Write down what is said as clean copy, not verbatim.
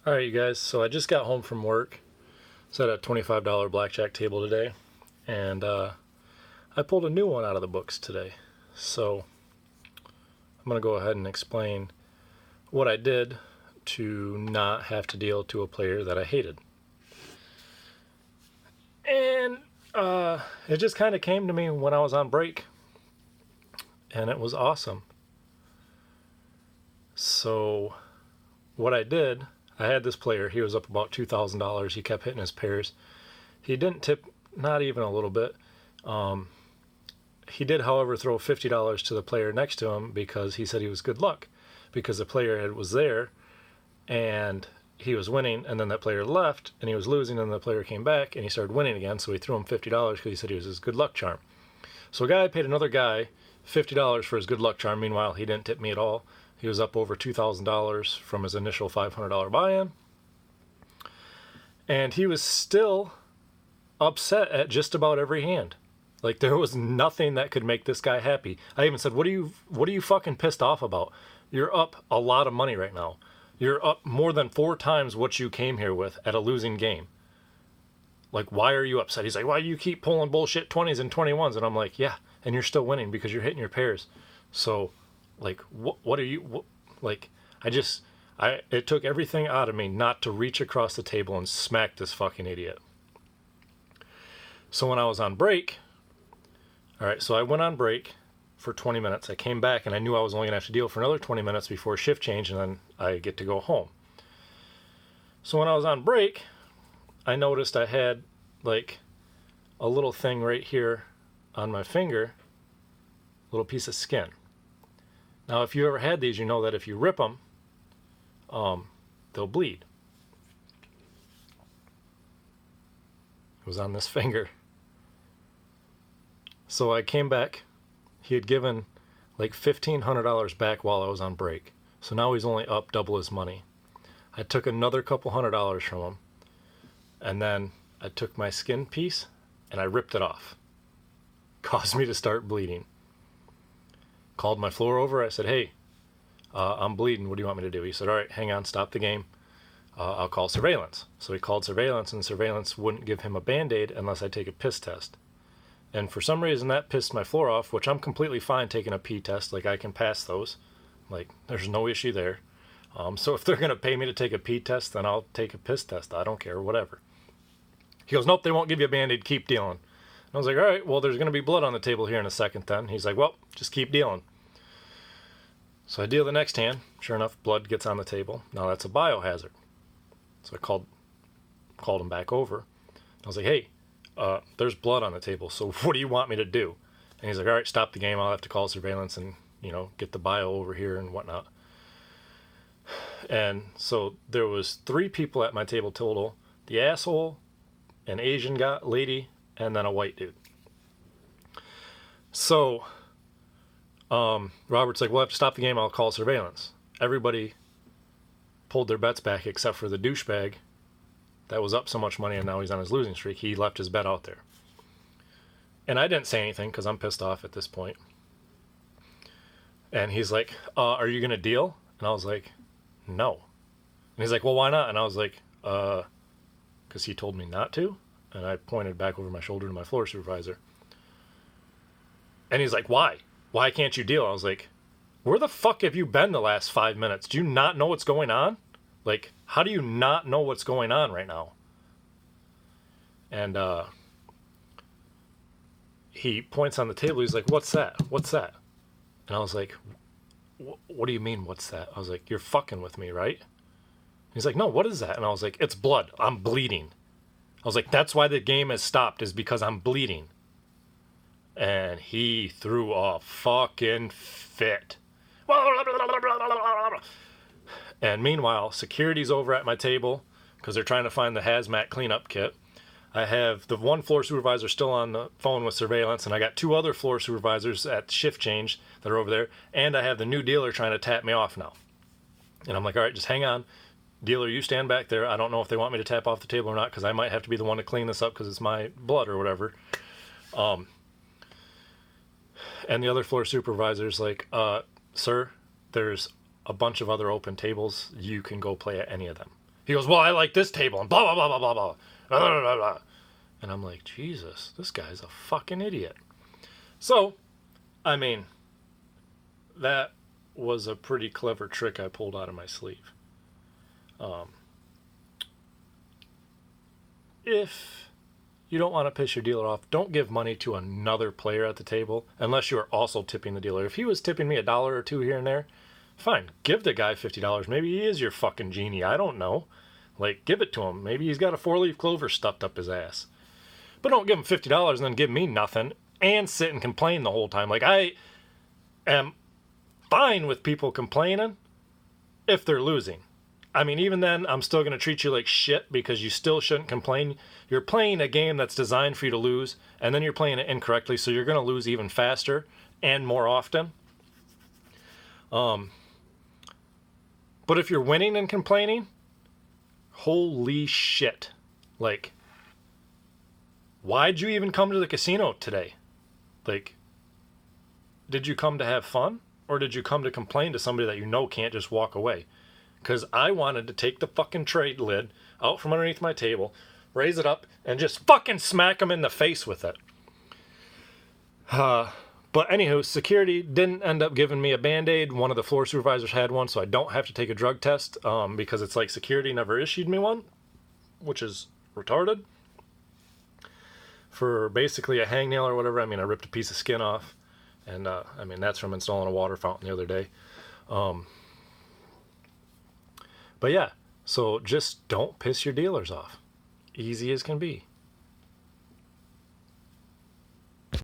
All right, you guys. So I just got home from work. It's at a $25 blackjack table today, and I pulled a new one out of the books today. So I'm going to go ahead and explain what I did to not have to deal to a player that I hated. And it just kind of came to me when I was on break, and it was awesome. So what I did, I had this player. He was up about $2,000. He kept hitting his pairs. He didn't tip, not even a little bit. He did, however, throw $50 to the player next to him because he said he was good luck, because the player was there and he was winning, and then that player left and he was losing, and the player came back and he started winning again, so he threw him $50 because he said he was his good luck charm. So a guy paid another guy $50 for his good luck charm. Meanwhile, he didn't tip me at all. He was up over $2,000 from his initial $500 buy-in, and he was still upset at just about every hand. Like, there was nothing that could make this guy happy. I even said, what are you fucking pissed off about? You're up a lot of money right now. You're up more than 4 times what you came here with at a losing game. Like, why are you upset? He's like, why do you keep pulling bullshit 20s and 21s? And I'm like, yeah, and you're still winning because you're hitting your pairs. So, like, what are you, like, it took everything out of me not to reach across the table and smack this fucking idiot. So when I was on break, all right, so I went on break for 20 minutes. I came back and I knew I was only going to have to deal for another 20 minutes before shift change, and then I get to go home. So when I was on break, I noticed I had like a little thing right here on my finger, a little piece of skin. Now, if you ever had these, you know that if you rip them, they'll bleed. It was on this finger. So I came back. He had given like $1,500 back while I was on break. So now he's only up double his money. I took another couple $100 from him, and then I took my skin piece and I ripped it off. Caused me to start bleeding. Called my floor over. I said, hey, I'm bleeding. What do you want me to do? He said, all right, hang on, stop the game. I'll call surveillance. So he called surveillance, and surveillance wouldn't give him a Band-Aid unless I take a piss test. And for some reason that pissed my floor off, which I'm completely fine taking a pee test. Like, I can pass those. Like, there's no issue there. So if they're going to pay me to take a pee test, then I'll take a piss test. I don't care, whatever. He goes, nope, they won't give you a Band-Aid, keep dealing. And I was like, all right, well, there's going to be blood on the table here in a second then. He's like, well, just keep dealing. So I deal the next hand. Sure enough, blood gets on the table. Now that's a biohazard. So I called him back over. I was like, hey, there's blood on the table, so what do you want me to do? And he's like, all right, stop the game. I'll have to call surveillance and, get the bio over here and whatnot. And so there was 3 people at my table total: the asshole, an Asian lady, and then a white dude. So Robert's like, we'll have to stop the game. I'll call surveillance. Everybody pulled their bets back except for the douchebag that was up so much money, and now he's on his losing streak. He left his bet out there. And I didn't say anything because I'm pissed off at this point. And he's like, are you going to deal? And I was like, no. And he's like, well, why not? And I was like, because he told me not to. And I pointed back over my shoulder to my floor supervisor. And he's like, why? Why can't you deal? I was like, where the fuck have you been the last 5 minutes? Do you not know what's going on? Like, how do you not know what's going on right now? And he points on the table. He's like, what's that? What's that? And I was like, what do you mean, what's that? I was like, you're fucking with me, right? He's like, no, what is that? And I was like, it's blood. I'm bleeding. I was like, that's why the game has stopped, is because I'm bleeding. And he threw a fucking fit. And meanwhile, security's over at my table because they're trying to find the hazmat cleanup kit. I have the one floor supervisor still on the phone with surveillance, and I got 2 other floor supervisors at shift change that are over there, and I have the new dealer trying to tap me off now. And I'm like, all right, just hang on. Dealer, you stand back there. I don't know if they want me to tap off the table or not, because I might have to be the one to clean this up because it's my blood or whatever. And the other floor supervisor's like, sir, there's a bunch of other open tables. You can go play at any of them. He goes, well, I like this table, and blah, blah, blah, blah, blah, blah, blah, blah, blah, blah. And I'm like, Jesus, this guy's a fucking idiot. So, I mean, that was a pretty clever trick I pulled out of my sleeve. If you don't want to piss your dealer off, don't give money to another player at the table unless you are also tipping the dealer. If he was tipping me $1 or $2 here and there, fine, give the guy $50. Maybe he is your fucking genie. I don't know. Like, give it to him. Maybe he's got a 4-leaf clover stuffed up his ass. But don't give him $50 and then give me nothing and sit and complain the whole time. Like, I am fine with people complaining if they're losing. I mean, even then, I'm still going to treat you like shit because you still shouldn't complain. You're playing a game that's designed for you to lose, and then you're playing it incorrectly, so you're going to lose even faster and more often. But if you're winning and complaining, holy shit. Like, why'd you even come to the casino today? Like, did you come to have fun? Or did you come to complain to somebody that you know can't just walk away? Because I wanted to take the fucking trade lid out from underneath my table, raise it up, and just fucking smack him in the face with it. But anywho, security didn't end up giving me a Band-Aid. One of the floor supervisors had one, so I don't have to take a drug test because it's like security never issued me one, which is retarded. For basically a hangnail or whatever, I mean, I ripped a piece of skin off. And, I mean, that's from installing a water fountain the other day. But yeah, so just don't piss your dealers off. Easy as can be.